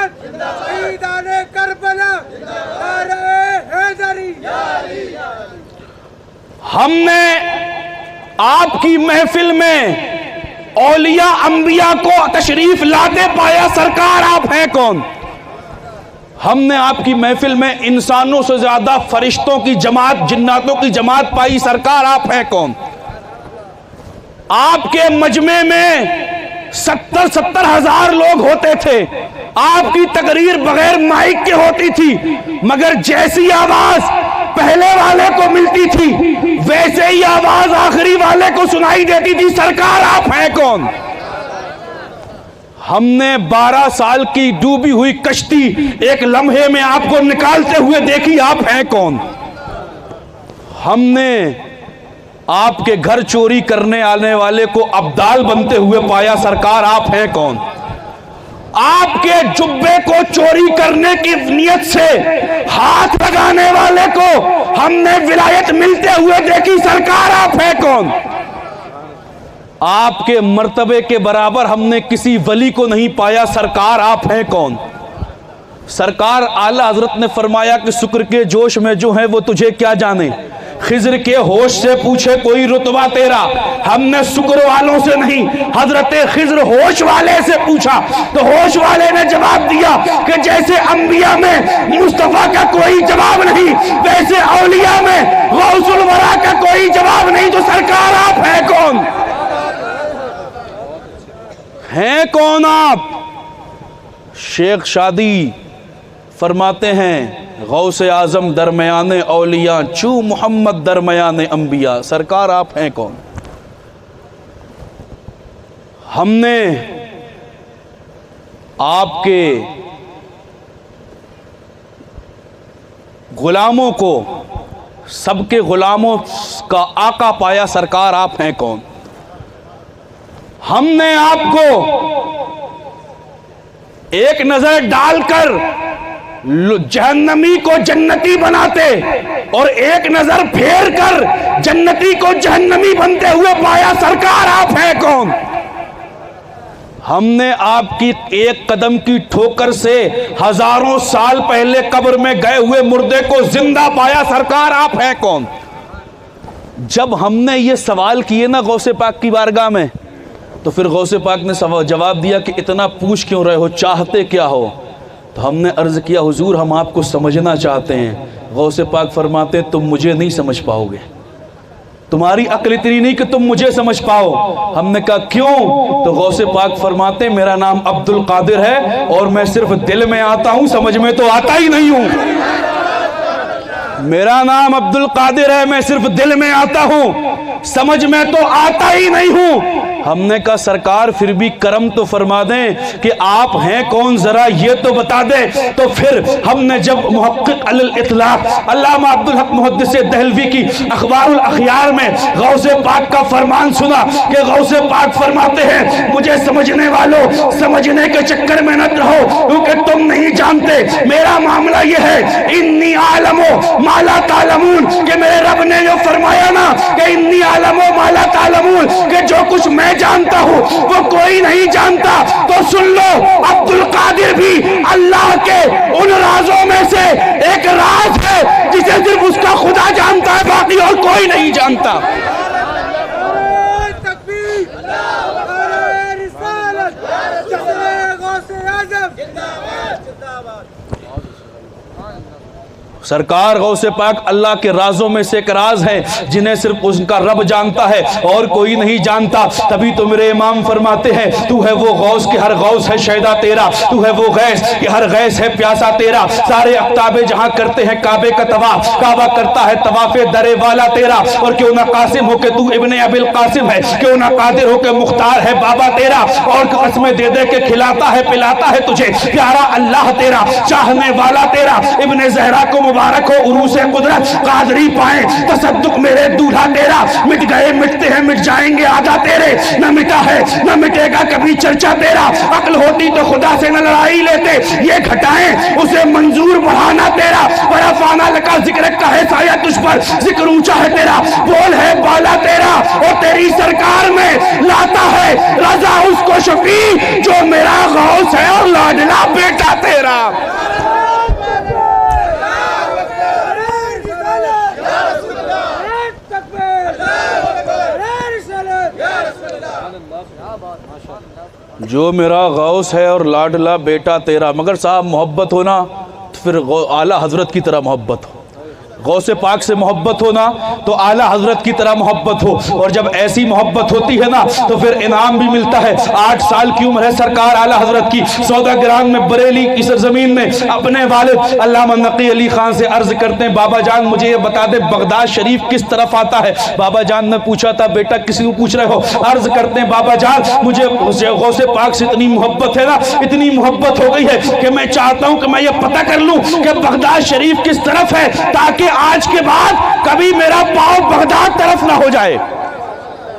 رسالت شہیدان کربلا نعرہ حیدری. ہم نے آپ کی محفل میں اولیاء انبیاء کو تشریف لاتے پایا، سرکار آپ ہیں کون؟ ہم نے آپ کی محفل میں انسانوں سے زیادہ فرشتوں کی جماعت، جناتوں کی جماعت پائی، سرکار آپ ہیں کون؟ آپ کے مجمع میں 70 ہزار لوگ ہوتے تھے، آپ کی تقریر بغیر مائک کے ہوتی تھی، مگر جیسی آواز پہلے والے کو ملتی تھی ویسے ہی آواز آخری والے کو سنائی دیتی تھی، سرکار آپ ہیں کون؟ ہم نے 12 سال کی ڈوبی ہوئی کشتی ایک لمحے میں آپ کو نکالتے ہوئے دیکھی، آپ ہیں کون؟ ہم نے آپ کے گھر چوری کرنے آنے والے کو ابدال بنتے ہوئے پایا، سرکار آپ ہیں کون؟ آپ کے جبے کو چوری کرنے کی نیت سے ہاتھ لگانے والے کو ہم نے ولایت ملتے ہوئے دیکھی، سرکار آپ ہیں کون؟ آپ کے مرتبے کے برابر ہم نے کسی ولی کو نہیں پایا، سرکار آپ ہیں کون؟ سرکار اعلیٰ حضرت نے فرمایا کہ شکر کے جوش میں جو ہے وہ تجھے کیا جانے، خضر کے ہوش سے پوچھے کوئی رتبہ تیرا. ہم نے شکر والوں سے نہیں، حضرت خضر ہوش والے سے پوچھا تو ہوش والے نے جواب دیا کہ جیسے انبیاء میں مصطفیٰ کا کوئی جواب نہیں، ویسے اولیاء میں غوث الورا کا کوئی جواب نہیں. تو سرکار آپ ہیں کون؟ ہیں کون آپ؟ شیخ شادی فرماتے ہیں غوث اعظم درمیان اولیاء چو محمد درمیان انبیاء، سرکار آپ ہیں کون؟ ہم نے آپ کے غلاموں کو سب کے غلاموں کا آقا پایا، سرکار آپ ہیں کون؟ ہم نے آپ کو ایک نظر ڈال کر جہنمی کو جنتی بناتے اور ایک نظر پھیر کر جنتی کو جہنمی بنتے ہوئے پایا، سرکار آپ ہیں کون؟ ہم نے آپ کی ایک قدم کی ٹھوکر سے ہزاروں سال پہلے قبر میں گئے ہوئے مردے کو زندہ پایا، سرکار آپ ہیں کون؟ جب ہم نے یہ سوال کیے نا غوث پاک کی بارگاہ میں، تو پھر غوث پاک نے جواب دیا کہ اتنا پوچھ کیوں رہے ہو، چاہتے کیا ہو؟ تو ہم نے عرض کیا حضور ہم آپ کو سمجھنا چاہتے ہیں. غوث پاک فرماتے تم مجھے نہیں سمجھ پاؤ گے، تمہاری عقل اتنی نہیں کہ تم مجھے سمجھ پاؤ. ہم نے کہا کیوں؟ تو غوث پاک فرماتے میرا نام عبد القادر ہے اور میں صرف دل میں آتا ہوں، سمجھ میں تو آتا ہی نہیں ہوں. میرا نام عبد القادر ہے، میں صرف دل میں آتا ہوں، سمجھ میں تو آتا ہی نہیں ہوں. ہم نے کہا سرکار پھر بھی کرم تو فرما دیں کہ آپ ہیں کون، ذرا یہ تو بتا دیں. تو پھر ہم نے جب محقق علی الاطلاق علامہ عبدالحق محدث دہلوی کی اخبار الاخیار میں غوث پاک کا فرمان سنا کہ غوث پاک فرماتے ہیں مجھے سمجھنے والوں سمجھنے کے چکر میں نہ رہو، کیونکہ تم نہیں جانتے میرا معاملہ یہ ہے انی عالم ما لا تعلمون، کہ میرے رب نے جو فرمایا نا کہ انی عالم ما لا تعلمون، کہ جو کچھ میں جانتا ہوں وہ کوئی نہیں جانتا. تو سن لو عبد القادر بھی اللہ کے ان رازوں میں سے ایک راز ہے جسے صرف اس کا خدا جانتا ہے، باقی اور کوئی نہیں جانتا. تکبیر، نعرہ رسالت، جشن غوث اعظم، سرکار غوث پاک اللہ کے رازوں میں سے ایک راز ہے جنہیں صرف اس کا رب جانتا ہے اور کوئی نہیں جانتا. تبھی تو میرے امام فرماتے ہیں تو ہے وہ غوث کہ ہر غوث ہے شیدا تیرا، تو ہے وہ غیث کہ ہر غیث ہے پیاسا تیرا. سارے اقطاب جہاں کرتے ہیں کعبے کا طواف، کعبہ کرتا ہے طواف در والا تیرا. اور کیوں نہ قاسم ہو کہ تو ابن ابی القاسم ہے، کیوں نہ قادر ہو کہ مختار ہے بابا تیرا. اور قسمیں دے دے کے کھلاتا ہے پلاتا ہے تجھے پیارا اللہ تیرا، چاہنے والا تیرا. ابن زہرا کو مبارک ہو عروس قدرت، قادری پائیں تصدق میرے دولہا تیرا. مٹ گئے مٹتے ہیں مٹ جائیں گے آجا تیرے، نہ مٹا ہے نہ مٹے گا کبھی چرچا تیرا. عقل ہوتی تو خدا سے نہ لڑائی لیتے، یہ گھٹائیں اسے منظور بڑھانا تیرا. بڑا فانا لکا ذکر کا ہے سایہ تجھ پر، ذکر اونچا ہے تیرا، بول ہے بالا تیرا. اور تیری سرکار میں لاتا ہے رضا اس کو شفیع جو میرا غوث ہے اور لاڈلا بیٹا تیرا. جو میرا غوث ہے اور لاڈلا بیٹا تیرا. مگر صاحب محبت ہونا تو پھر اعلیٰ حضرت کی طرح محبت ہو. غوث پاک سے محبت ہونا تو اعلیٰ حضرت کی طرح محبت ہو. اور جب ایسی محبت ہوتی ہے نا تو پھر انعام بھی ملتا ہے. 8 سال کی عمر ہے سرکار اعلیٰ حضرت کی. سوداگران میں بریلی کی سرزمین میں اپنے والد علامہ نقی علی خان سے عرض کرتے ہیں بابا جان مجھے یہ بتا دے بغداد شریف کس طرف آتا ہے. بابا جان نے پوچھا تھا بیٹا کسی کو پوچھ رہے ہو؟ عرض کرتے ہیں بابا جان مجھے غوث پاک سے اتنی محبت ہے نا, اتنی محبت ہو گئی ہے کہ میں چاہتا ہوں کہ میں یہ پتہ کر لوں کہ بغداد شریف کس طرف ہے, تاکہ آج کے بعد کبھی میرا پاؤں بغداد طرف نہ ہو جائے,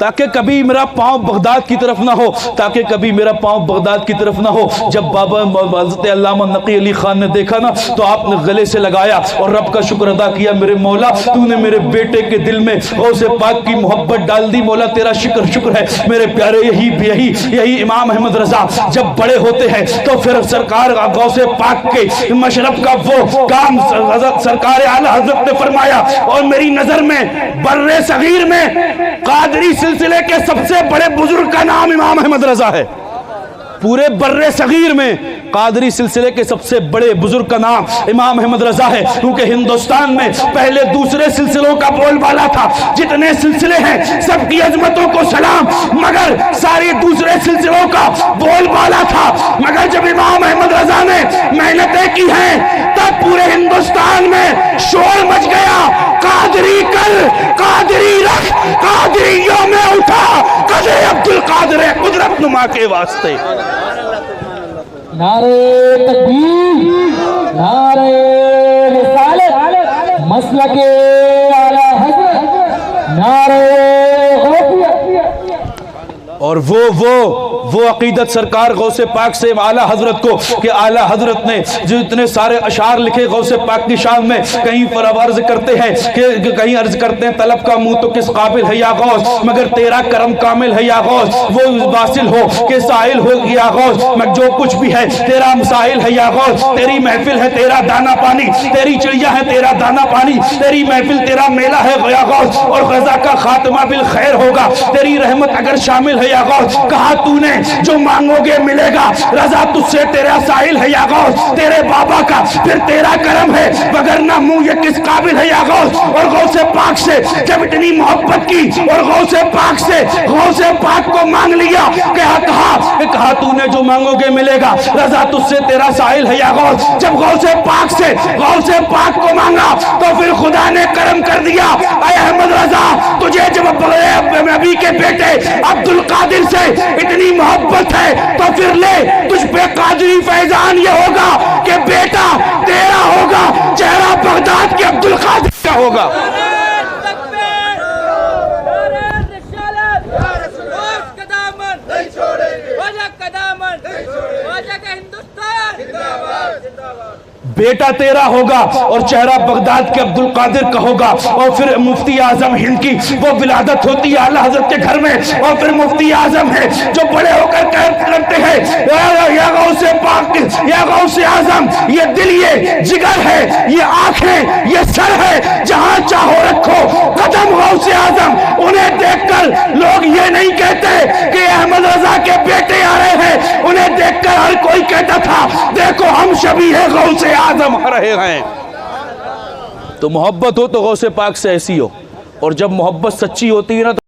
تاکہ کبھی میرا پاؤں بغداد کی طرف نہ ہو, تاکہ کبھی میرا پاؤں بغداد کی طرف نہ ہو. جب بابا حضرت علامہ نقی علی خان نے دیکھا نا تو آپ نے گلے سے لگایا اور رب کا شکر ادا کیا, میرے مولا تو نے میرے بیٹے کے دل میں غوث پاک کی محبت ڈال دی. مولا تیرا شکر ہے میرے پیارے. یہی امام احمد رضا جب بڑے ہوتے ہیں تو پھر سرکار غوث پاک کے مشرب کا وہ کام سرکار اعلیٰ حضرت نے فرمایا. اور میری نظر میں بر صغیر میں قادری سلسلے کے سب سے بڑے بزرگ کا نام امام احمد رضا ہے. پورے بر صغیر میں قادری سلسلے کے سب سے بڑے بزرگ کا نام امام احمد رضا ہے, کیونکہ ہندوستان میں پہلے دوسرے سلسلوں کا بول بالا تھا. جتنے سلسلے ہیں سب کی عظمتوں کو سلام, مگر سارے دوسرے سلسلوں کا بول بالا تھا. مگر جب امام احمد رضا نے محنتیں کی ہیں تب پورے ہندوستان میں شور مچ گیا, قادری کر, قادری رکھ, قادریوں میں اٹھا, قدر عبد القادر قدرت نما کے واسطے. نعرہ تکبیر, نعرہ رسالت, مسلک اعلیٰ حضرت, نعرہ غوثیت. اور وہ عقیدت سرکار غوث پاک سے اعلیٰ حضرت کو کہ اعلیٰ حضرت نے جو اتنے سارے اشعار لکھے غوث پاک کی شان میں, کہیں پر عرض کرتے ہیں کہ کہیں عرض کرتے ہیں طلب کا منہ تو کس قابل ہے یا غوث, مگر تیرا کرم کامل ہے یا غوث. وہ واصل ہو کہ سائل ہو یا غوث, مگر جو کچھ بھی ہے تیرا مسائل ہے یا غوث. تیری محفل ہے تیرا دانا پانی, تیری چڑیا ہے تیرا دانا پانی, تیری محفل تیرا میلہ ہے یا غوث. اور غزہ کا خاتمہ بالخیر ہوگا, تیری رحمت اگر شامل ہے یا غوث. کہا تو نے جو مانگو گے ملے گا, رضا تجھ سے تیرا سائل ہے یا غوث. تیرے بابا کا پھر تیرا کرم ہے, وگرنہ منہ یہ کس قابل ہے یا غوث. اور غوث پاک سے جب اتنی محبت کی اور غوث پاک سے غوث پاک کو مانگ لیا, کہا تو نے جو مانگو گے ملے گا, رضا تجھ سے تیرا سائل ہے یا غوث. جب غوث پاک سے غوث پاک کو مانگا تو پھر خدا نے کرم کر دیا. اے احمد رضا تجھے جب نبی کے بیٹے عبد القادر سے اتنی محبت ہے تو پھر لے تجھ پہ قادری فیضان یہ ہوگا کہ بیٹا تیرا ہوگا, چہرہ بغداد کے عبد القادر کا ہوگا. بیٹا تیرا ہوگا اور چہرہ بغداد کے عبد القادر کا ہوگا. اور پھر مفتی اعظم ہند کی وہ ولادت ہوتی ہے اعلیٰ حضرت کے گھر میں, اور پھر مفتی اعظم ہے جو بڑے ہو کر کرتے ہیں یا غوث پاک, یا غوث اعظم, یہ دل یہ جگر ہے, یہ آنکھیں یہ سر ہے, جہاں چاہو رکھو قدم غوث اعظم. انہیں دیکھ کر لوگ یہ نہیں کہتے کہ احمد رضا کے بیٹے آ رہے ہیں, انہیں دیکھ کر ہر کوئی کہتا تھا دیکھو ہم شبیہ غوث اعظم آ رہے ہیں. تو محبت ہو تو غوث پاک سے ایسی ہو, اور جب محبت سچی ہوتی ہے نا